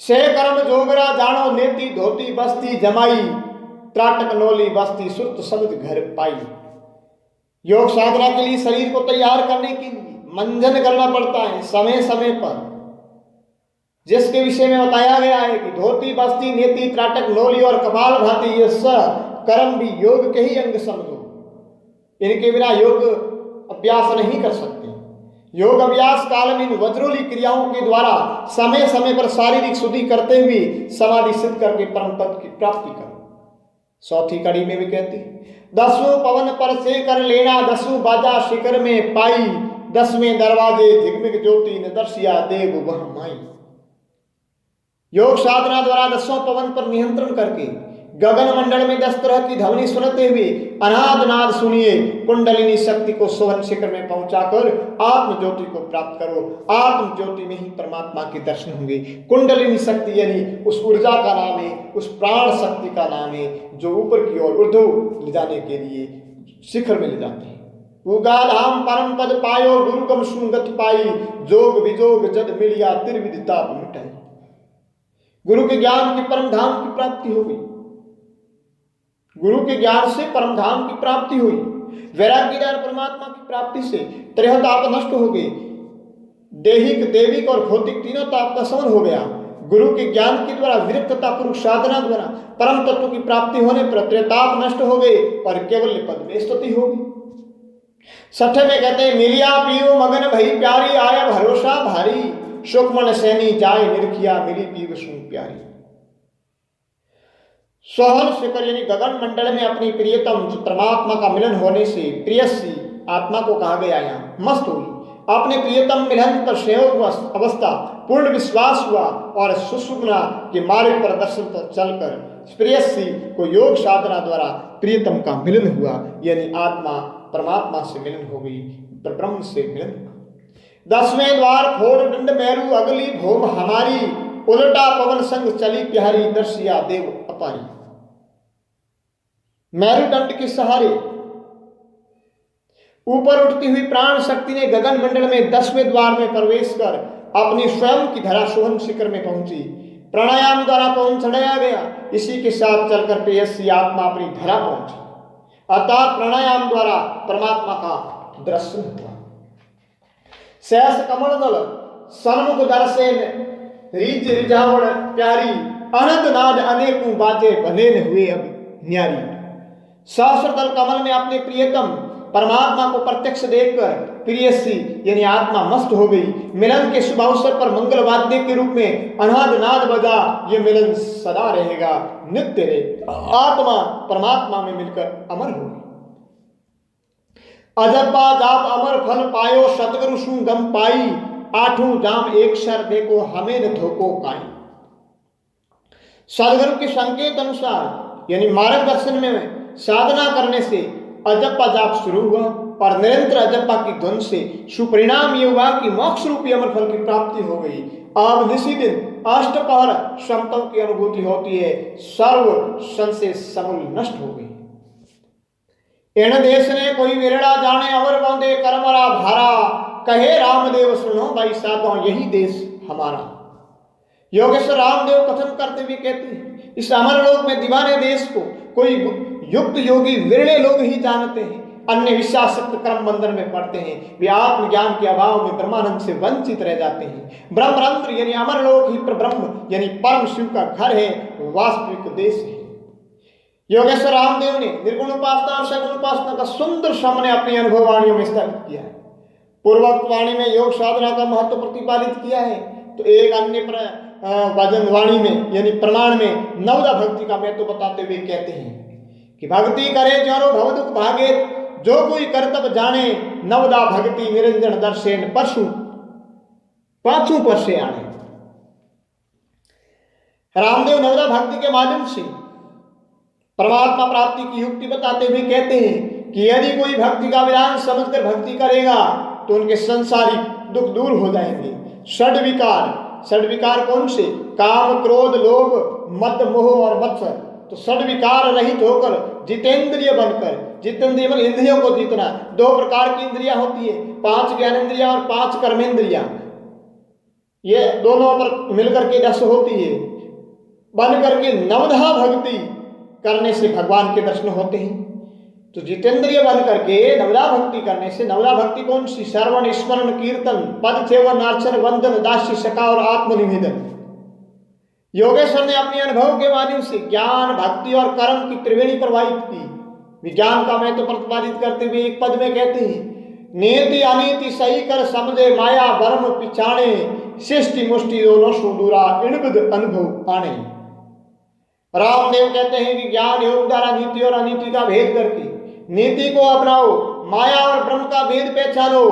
से कर्म जोगरा जानो नेति धोती बस्ती जमाई, त्राटक नोली बस्ती सुत समझ घर पाई। योग साधना के लिए शरीर को तैयार करने के लिए मंजन करना पड़ता है समय समय पर, जिसके विषय में बताया गया है कि धोती, बस्ती, नेति, त्राटक, नोली और कपाल भाती ये सब कर्म भी योग के ही अंग समझो। इनके बिना योग अभ्यास नहीं कर सकते। योग अभ्यास काल में इन वज्रोली क्रियाओं के द्वारा समय समय पर शारीरिक शुद्धि करते हुए समाधि सिद्ध करके परम पद की प्राप्ति करो। चौथी कड़ी में भी कहती है, 10वें पवन पर से कर लेना 10वें बाजा शिखर में पाई, 10वें दरवाजे झिगमिग ज्योति न दर्शिया देव वह माई। योग साधना द्वारा 10वें पवन पर नियंत्रण करके गगन मंडल में 10 तरह की ध्वनि सुनते हुए अनाद नाद सुनिए, कुंडलिनी शक्ति को सोहन शिखर में पहुंचाकर आत्म ज्योति को प्राप्त करो। आत्म ज्योति में ही परमात्मा के दर्शन होंगे। कुंडलिनी शक्ति यानी उस ऊर्जा का नाम है, उस प्राण शक्ति का नाम है जो ऊपर की ओर ऊर्ध्व ले जाने के लिए शिखर में ले जाते हैं। उगाधाम परम पद पायो गुरुगम सुगत पाई, जोग विजोग जद मिलिया त्रिविदिता मिटाई। गुरु के ज्ञान की परम धाम की प्राप्ति हो गई। गुरु के ज्ञान से परम धाम की प्राप्ति हुई। वैराग्य द्वारा परमात्मा की प्राप्ति से 13 ताप नष्ट हो गए। देहिक, देविक और भौतिक तीनों ताप का शमन हो गया। गुरु के ज्ञान के द्वारा विरक्तता पूर्वक साधना द्वारा परम तत्व की प्राप्ति होने पर त्रिताप नष्ट हो गए और केवल पद में स्तुति हो गई। 6 में कहते हैं, मिलिया पियो मगन भई प्यारी, आया भरोसा भारी, सुखमन सैनी जाय निरखिया, मिली पीव सुन प्यारी। सोहन शिखर यानी गगन मंडल में अपनी प्रियतम परमात्मा का मिलन होने से प्रियसी आत्मा को कहा गया यहाँ मस्त हुई। अपने प्रियतम मिलन पर संयोग अवस्था पूर्ण विश्वास हुआ और सुषुम्ना के मार्ग पर दर्शन पर चलकर प्रियसी को योग साधना द्वारा प्रियतम का मिलन हुआ, यानी आत्मा परमात्मा से मिलन हो गई, ब्रह्म से मिलन हुआ। 10वें द्वार फोड़ दंड मेरु अगली भोम हमारी, उल्टा पवन संग चली प्यारी, दर्शिया देव अपारी। मेरुदंड के सहारे ऊपर उठती हुई प्राण शक्ति ने गगन मंडल में 10वें द्वार में प्रवेश कर अपनी स्वयं की धरा सोहन शिखर में पहुंची। प्राणायाम द्वारा पवन चढ़ाया गया। इसी के साथ चलकर प्रेयसी आत्मा अपनी धरा पहुंची, अर्थात प्राणायाम द्वारा परमात्मा का दर्शन हुआ। सहस कमल दल सन्मुख दर्शन रिज रिजावण प्यारी, अनंत नाद अनेकों बाजे भले हुए अब न्यारी। सहस्र दल कमल में अपने प्रियतम परमात्मा को प्रत्यक्ष देखकर प्रियसी यानी आत्मा मस्त हो गई। मिलन के शुभ अवसर पर मंगल वाद्य के रूप में अनाद नाद बजा। ये मिलन सदा रहेगा, नित्य रहे। आत्मा परमात्मा में मिलकर अमर हो गई। अजपा जाप अमर फल पायो, सतगुरु सु गम पाई। आठों जाम एक शर देखो, हमें न धोको काई। सदगुरु के संकेत अनुसार यानी मार्गदर्शन में साधना करने से अजपा जाप शुरू हुआ और निरंतर अजपा की धुन से सुपरिणाम ये हुआ कि मोक्ष रूपी अमर फल की प्राप्ति हो गई। अब निसी दिन अष्टपहर समतों की अनुभूति होती है। सर्व संशय समूल नष्ट हो गई। इन देश ने कोई विरड़ा जाने, अवर बंदे करमरा भारा। कहे रामदेव सुनो भाई साधो, यही देश हमारा। योगेश्वर रामदेव कथन करते हुए कहते हैं, इस अमर लोक में दीवाने देश को कोई युक्त योगी विरले लोग ही जानते हैं। अन्य विश्वासक्त कर्म बंधन में पड़ते हैं। वे आत्मज्ञान के अभाव में ब्रह्मानंद से वंचित रह जाते हैं। ब्रह्मरंध्र यानी अमर लोक ही ब्रह्म यानी परम शिव का घर है, वास्तविक देश है। योगेश्वर रामदेव ने निर्गुण उपासना और सगुण उपासना का सुंदर सामने अपनी अनुभव वाणियों में स्थापित किया है। पूर्वोक्त वाणी में योग साधना का महत्व प्रतिपादित किया है, तो एक अन्य भजन वाणी में यानी प्रमाण में नवदा भक्ति का महत्व बताते हुए कहते हैं कि भक्ति करे जोरो भव दुख भागे, जो कोई करतब जाने। नवदा भक्ति निरंजन दर्शन परशु पांचों पर से आने। रामदेव नवदा भक्ति के माध्यम से परमात्मा प्राप्ति की युक्ति बताते हुए कहते हैं कि यदि कोई भक्ति का विधान समझकर भक्ति करेगा तो उनके संसारिक दुख दूर हो जाएंगे। षड विकार कौन से? काम, क्रोध, लोभ, मद, मोह और मत्सर। तो षड विकार रहित होकर जितेंद्रिय बनकर, जितेंद्रिय मतलब इंद्रियों को जीतना। दो प्रकार की इंद्रियां होती है, 5 ज्ञानेंद्रियां और 5 कर्मेंद्रियां। ये दोनों पर मिलकर के 10 होती है। बन करके नवधा भक्ति करने से भगवान के दर्शन होते हैं। तो जितेंद्रिय बन करके नवदा भक्ति करने से, नवदा भक्ति कौन सी? श्रवण, स्मरण, कीर्तन, पद सेवन, अर्चन, वंदन, दास्य, सखा और आत्मनिवेदन। योगेश्वर ने अपने अनुभव के माध्यम से ज्ञान, भक्ति और कर्म की त्रिवेणी प्रवाहित की। विज्ञान का महत्व प्रतिपादित करते हुए एक पद में कहते हैं, नीति अनीति सही कर समझे, माया वर्म पिछाणे। सृष्टि मुष्टि दोनों सुदूरा, इणविद अनुभव आने। रामदेव कहते हैं कि ज्ञान योग द्वारा नीति और अनीति का भेद करके नीति को अपनाओ, माया और ब्रह्म का भेद पहचानो,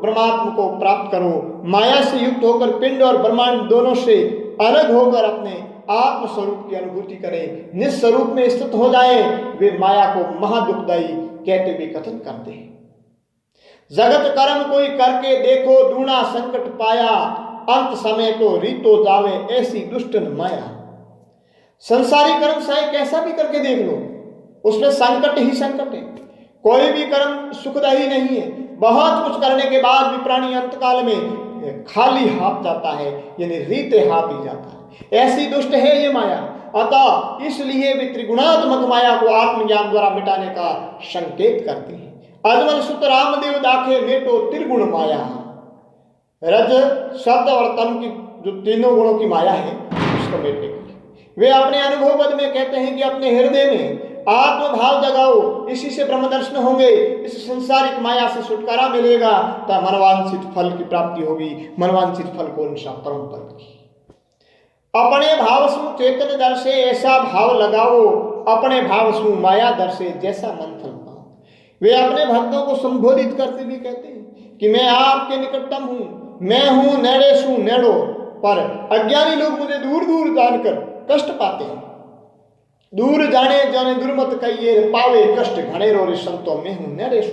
ब्रह्मात्म को प्राप्त करो। माया से युक्त होकर पिंड और ब्रह्मांड दोनों से अलग होकर अपने आत्म स्वरूप की अनुभूति करें, निस्वरूप में स्थित हो जाए। वे माया को महादुखदायी कहते हुए कथन करते हैं, जगत कर्म कोई करके देखो, दूना संकट पाया। अंत समय को रीतो जावे, ऐसी दुष्टन माया। संसारी कर्म चाहे कैसा भी करके देख लो, उसमें संकट ही संकट है। कोई भी कर्म सुखदायी नहीं है। बहुत कुछ करने के बाद भी प्राणी अंतकाल में खाली हाथ जाता है, यानी रीते हाथ ही जाता है। ऐसी दुष्ट है ये माया। अतः इसलिए वे त्रिगुणात्मक माया को आत्मज्ञान द्वारा मिटाने का संकेत करती है। अजमल सुत रामदेव दाखे मेटो त्रिगुण माया। रज, सत और तम की जो तीनों गुणों की माया है उसको मेटने के लिए वे अपने अनुभव पद में कहते हैं कि अपने हृदय में आत्मभाव जगाओ, इसी से ब्रह्म दर्शन होंगे। इस संसारिक माया से छुटकारा मिलेगा तो मनवांछित फल की प्राप्ति होगी। मनवांछित फल कौन सा? परम पद की। अपने भाव सु चेतन दर से ऐसा भाव लगाओ, अपने भाव सु माया दर से जैसा मन फल पाओ। वे अपने भक्तों को संबोधित करते हुए कहते हैं कि मैं आपके निकटतम हूँ, मैं हूँ नेड़े सु नेड़ो। पर अज्ञानी लोग मुझे दूर दूर जानकर कष्ट पाते हैं। दूर जाने जाने दुर्मत कहिए, पावे कष्ट घने रो रे संतों में हूं नेड़े सु।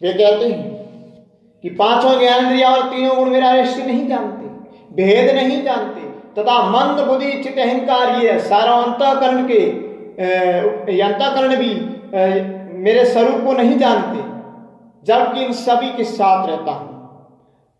वे कहते हैं कि 5 ज्ञानेंद्रियां और 3 गुण मेरा रहस्य नहीं जानते, भेद नहीं जानते, तथा मंद बुद्धि चित्त अहंकार ये सारा अंतःकरण के अंतःकरण भी मेरे स्वरूप को नहीं जानते, जबकि इन सभी के साथ रहता हूं।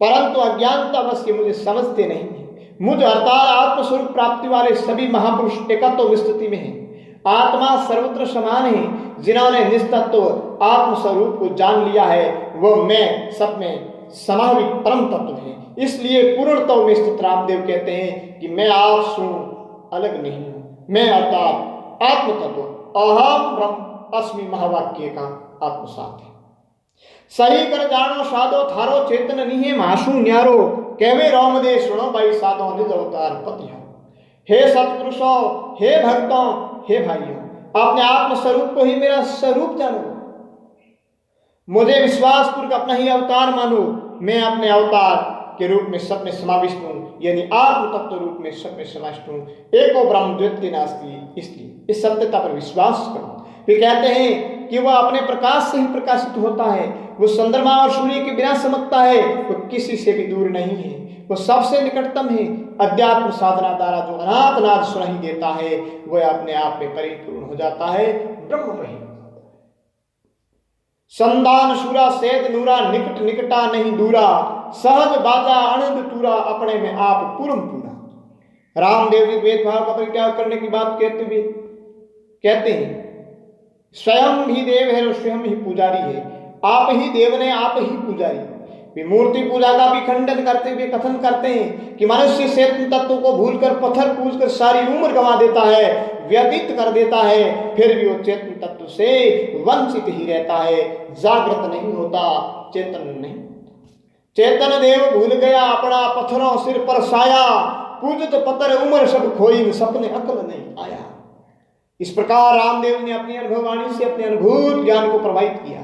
परंतु अज्ञानता बस के मुझे समझते नहीं है। मुझ अर्थात आत्मस्वरूप प्राप्ति वाले सभी महापुरुष एकत्व स्थिति में हैं। आत्मा सर्वत्र समान है। जिन्होंने निस्तत्व आत्मस्वरूप को जान लिया है वह मैं सब में समावित परम तत्व है। इसलिए पूर्णत्व में स्थित रामदेव कहते हैं कि मैं आप सु अलग नहीं हूं। मैं अर्थात आत्म तत्व अहम ब्रह्म अस्मि महावाक्य का आत्मसात है। सही कर जानो साधो थारो चेतन नहीं मासू न्यारो कहवे रामदे सुनो भाई साधो निज अवतार पति हो। हे सत्पुरुषों, हे भक्तों, हे भाइयों, अपने आत्म स्वरूप को ही मेरा स्वरूप जानो, मुझे विश्वास पूर्वक अपना ही अवतार मानो। मैं अपने अवतार के रूप में सब में समाविष्ट हूँ, यानी आत्म तत्व रूप में सब में समाविष्ट हूँ। एको ब्रह्म द्वितीय नास्ति, इसलिए इस सत्यता पर विश्वास करो। वे कहते हैं कि वह अपने प्रकाश से ही प्रकाशित होता है, वो चंद्रमा और सूर्य के बिना चमकता है, वो किसी से भी दूर नहीं है, वो सबसे निकटतम है। अध्यात्म साधना द्वारा जो अनाथनाद सुनाई देता है वह अपने आप में परिपूर्ण हो जाता है, ब्रह्म रही। संदान शूरा सेद नूरा निकट निकटा नहीं दूरा सहज बाजा आनंद टूरा अपने में आप पूर्ण पूरा। रामदेव जी भेदभाव का परित्याग करने की बात कहते हैं स्वयं ही देव है और स्वयं ही पुजारी है। आप ही देव ने, आप ही पुजारी। वे मूर्ति पूजा का भी खंडन करते हुए कथन करते हैं कि मनुष्य चेतन तत्व को भूलकर पत्थर पूजकर सारी उम्र गंवा देता है, व्यतीत कर देता है, फिर भी वो चेतन तत्व से वंचित ही रहता है, जागृत नहीं होता, चेतन नहीं। चेतन देव भूल गया अपना पत्थरों सिर पर साया, पूजत पत्थर उम्र सब खोई सपने अकल नहीं आया। इस प्रकार रामदेव ने अपनी अनुभववाणी से अपने अनुभूत ज्ञान को प्रभावित किया।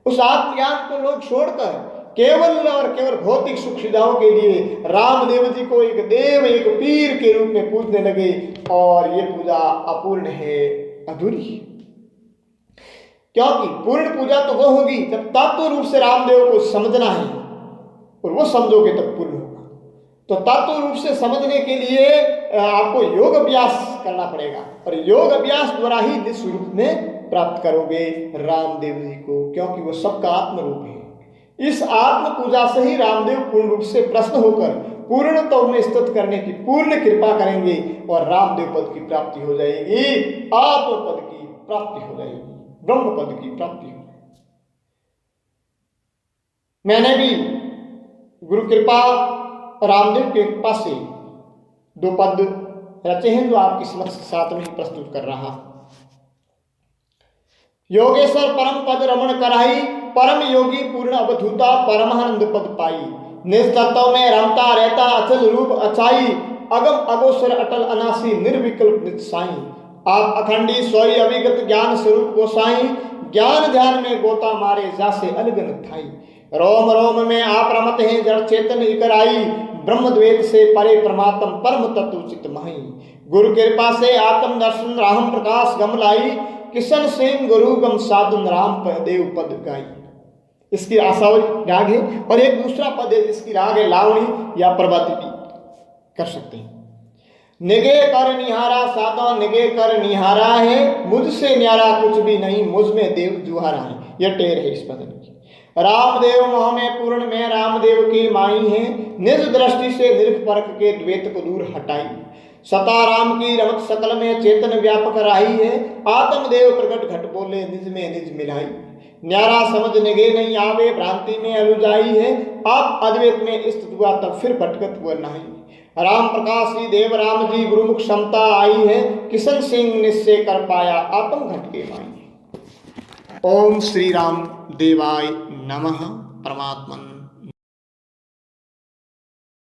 उस आत्मज्ञान को लोग छोड़कर केवल और केवल भौतिक सुख सुविधाओं के लिए रामदेव जी को एक देव, एक पीर के रूप में पूजने लगे, और ये पूजा अपूर्ण है, अधूरी है। क्योंकि पूर्ण पूजा तो वो होगी जब तत्व रूप से रामदेव को समझना है, और वो समझोगे तब पूर्ण होगा। तो तत्व रूप से समझने के लिए आपको योग अभ्यास करना पड़ेगा, और योग अभ्यास द्वारा ही निज रूप में प्राप्त करोगे रामदेव जी को, क्योंकि वो सबका आत्म रूप है। इस आत्म पूजा से ही रामदेव पूर्ण रूप से प्रसन्न होकर पूर्णत्व में स्थित करने की पूर्ण कृपा करेंगे, और रामदेव पद की प्राप्ति हो जाएगी, आत्म पद की प्राप्ति हो जाएगी, ब्रह्म पद की प्राप्ति हो जाएगी। मैंने भी गुरु कृपा रामदेव के कृपा से 2 पद रचे हैं जो आपके समक्ष साथ में ही प्रस्तुत कर रहा। योगेश्वर परम पद रमण कराई, परम योगी पूर्ण अवधूता परमानंद पद पाई। निज तत्व में रमता रहता अचल रूप अचाई, अगम अगोचर अटल अनासी निर्विकल्प नित साई। आप अखंडी सोई अविगत ज्ञान स्वरूप गोसाई, ज्ञान ध्यान में गोता मारे जासे अलगन थाई। रोम रोम में आप रमत हैं जड़ चेतन इकर आई, ब्रह्म द्वैत से परे परमात्म परम तत्व चित मही। गुरु कृपा से आत्म दर्शन राम प्रकाश गम लाई, किशन सिंह गुरु गम साधन राम देव पद गाई। इसकी आसावरी राग है, और एक दूसरा पद है इसकी राग है लावणी या प्रभाती भी कर सकते हैं। निगे कर निहारा साधो निगे कर निहारा है, मुझसे न्यारा कुछ भी नहीं मुझ में देव जुहारा है। यह टेर है इस पद की। रामदेव मोह में पूर्ण में रामदेव की माई है, निज दृष्टि से निरख परख के द्वैत को दूर हटाई। सता राम की रमक सकल में चेतन व्यापक राही है, आत्मदेव प्रकट घट बोले निज में निज मिलाई। न्यारा समझ निगे नहीं आवे भ्रांति में अलुजाई है, आप अद्वैत में स्थित हुआ तब फिर भटकत हुआ नहीं। राम प्रकाश श्री देव राम जी गुरुमुख क्षमता आई है, किशन सिंह निश्चय कर पाया आत्म घट के माई। ओम श्री राम देवाय नमः। परमात्मन